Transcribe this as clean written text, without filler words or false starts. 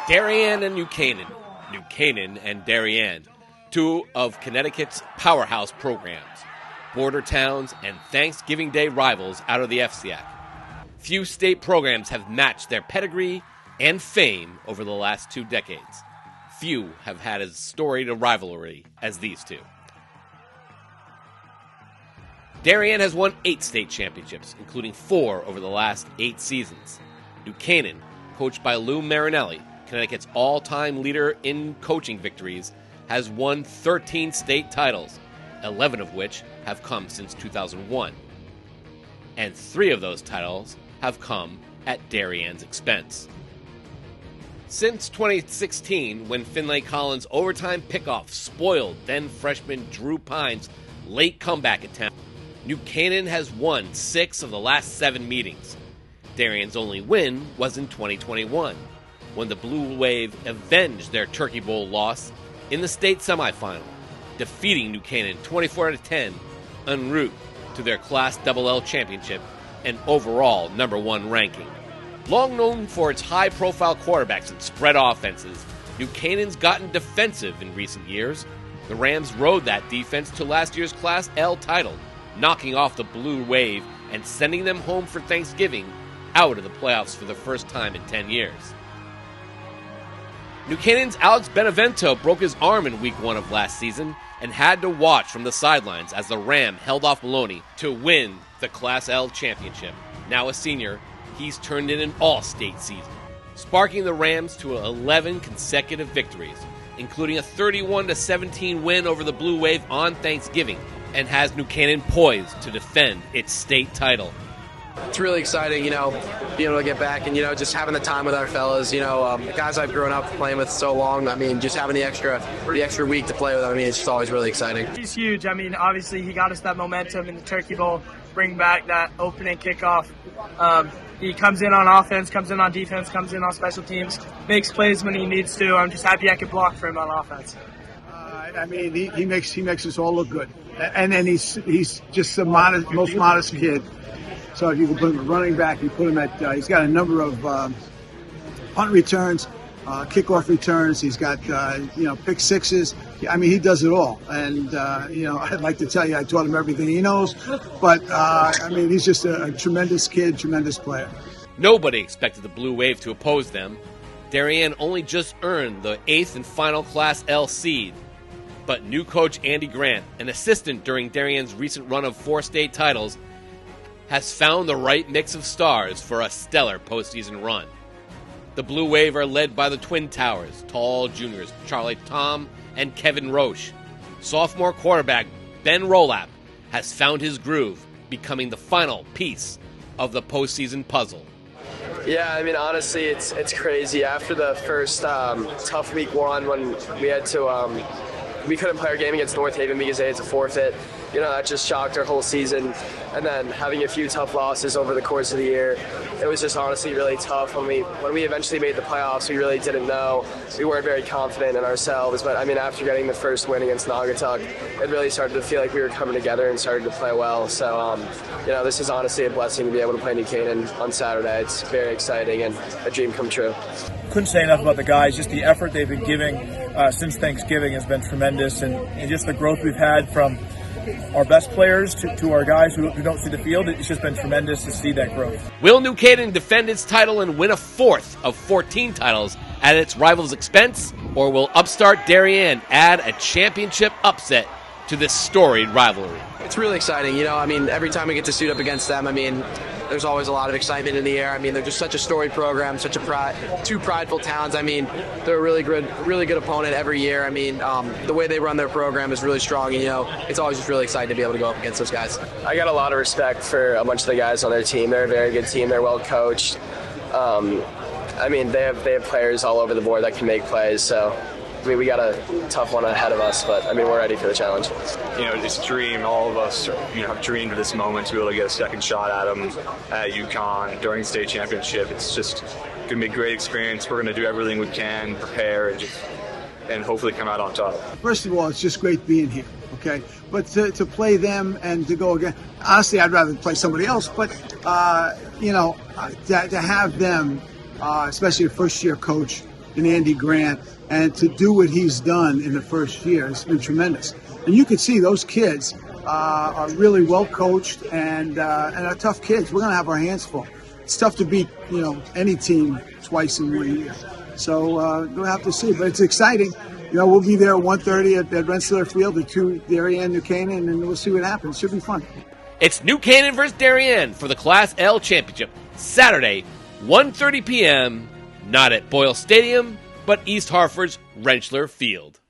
Darien and New Canaan. New Canaan and Darien, two of Connecticut's powerhouse programs, border towns and Thanksgiving Day rivals out of the FCIAC. Few state programs have matched their pedigree and fame over the last 2 decades. Few have had as storied a rivalry as these two. Darien has won 8 state championships, including 4 over the last 8 seasons. New Canaan, coached by Lou Marinelli, Connecticut's all-time leader in coaching victories, has won 13 state titles, 11 of which have come since 2001. And 3 of those titles have come at Darien's expense. Since 2016, when Finlay Collins' overtime pickoff spoiled then-freshman Drew Pine's late comeback attempt, New Canaan has won 6 of the last 7 meetings. Darien's only win was in 2021, when the Blue Wave avenged their Turkey Bowl loss in the state semifinal, defeating New Canaan 24-10 en route to their Class LL championship and overall #1 ranking. Long known for its high-profile quarterbacks and spread offenses, New Canaan's gotten defensive in recent years. The Rams rode that defense to last year's Class L title, knocking off the Blue Wave and sending them home for Thanksgiving out of the playoffs for the first time in 10 years. New Canaan's Alex Benevento broke his arm in Week 1 of last season and had to watch from the sidelines as the Ram held off Maloney to win the Class L championship. Now a senior, he's turned in an all-state season, sparking the Rams to 11 consecutive victories, including a 31-17 win over the Blue Wave on Thanksgiving, and has New Canaan poised to defend its state title. It's really exciting, being able to get back and, just having the time with our fellas, the guys I've grown up playing with so long. Just having the extra week to play with them, it's just always really exciting. He's huge. Obviously he got us that momentum in the Turkey Bowl, bring back that opening kickoff. He comes in on offense, comes in on defense, comes in on special teams, makes plays when he needs to. I'm just happy I could block for him on offense. He makes us all look good, and then he's just the most modest kid. So if you can put him at running back, you put him at. He's got a number of punt returns, kickoff returns. He's got pick sixes. He does it all. And I'd like to tell you, I taught him everything he knows. But he's just a tremendous kid, tremendous player. Nobody expected the Blue Wave to oppose them. Darien only just earned the 8th and final Class L seed. But new coach Andy Grant, an assistant during Darien's recent run of 4 state titles, has found the right mix of stars for a stellar postseason run. The Blue Wave are led by the Twin Towers, tall juniors Charlie Tom and Kevin Roche. Sophomore quarterback Ben Rolap has found his groove, becoming the final piece of the postseason puzzle. Yeah, honestly, it's crazy. After the first tough Week 1 when we had to we couldn't play our game against North Haven because they had to forfeit. That just shocked our whole season. And then having a few tough losses over the course of the year, it was just honestly really tough. When we eventually made the playoffs, we really didn't know. We weren't very confident in ourselves. But, after getting the first win against Naugatuck, it really started to feel like we were coming together and started to play well. So, this is honestly a blessing to be able to play New Canaan on Saturday. It's very exciting and a dream come true. Couldn't say enough about the guys. Just the effort they've been giving since Thanksgiving has been tremendous, and just the growth we've had from our best players to our guys who don't see the field. It's just been tremendous to see that growth. Will New Canaan defend its title and win a 4th of 14 titles at its rival's expense, or will upstart Darien add a championship upset to this storied rivalry? It's really exciting. Every time we get to suit up against them, there's always a lot of excitement in the air. They're just such a storied program, such a two prideful towns. They're a really good opponent every year. The way they run their program is really strong. It's always just really exciting to be able to go up against those guys. I got a lot of respect for a bunch of the guys on their team. They're a very good team. They're well coached. They have players all over the board that can make plays. So. We got a tough one ahead of us, but we're ready for the challenge. It's a dream. All of us, have dreamed of this moment to be able to get a second shot at them at UConn during state championship. It's just going to be a great experience. We're going to do everything we can, prepare, and hopefully come out on top. First of all, it's just great being here, okay? But to play them and to go again, honestly, I'd rather play somebody else. But to have them, especially a first-year coach, in Andy Grant, and to do what he's done in the first year has been tremendous. And you can see those kids are really well coached and are tough kids. We're going to have our hands full. It's tough to beat any team twice in 1 year. So we'll have to see, but it's exciting. We'll be there at 1:30 at Rensselaer Field, the two Darien, New Canaan, and we'll see what happens. It should be fun. It's New Canaan versus Darien for the Class L Championship, Saturday, 1:30 p.m., not at Boyle Stadium, but East Hartford's Rensselaer Field.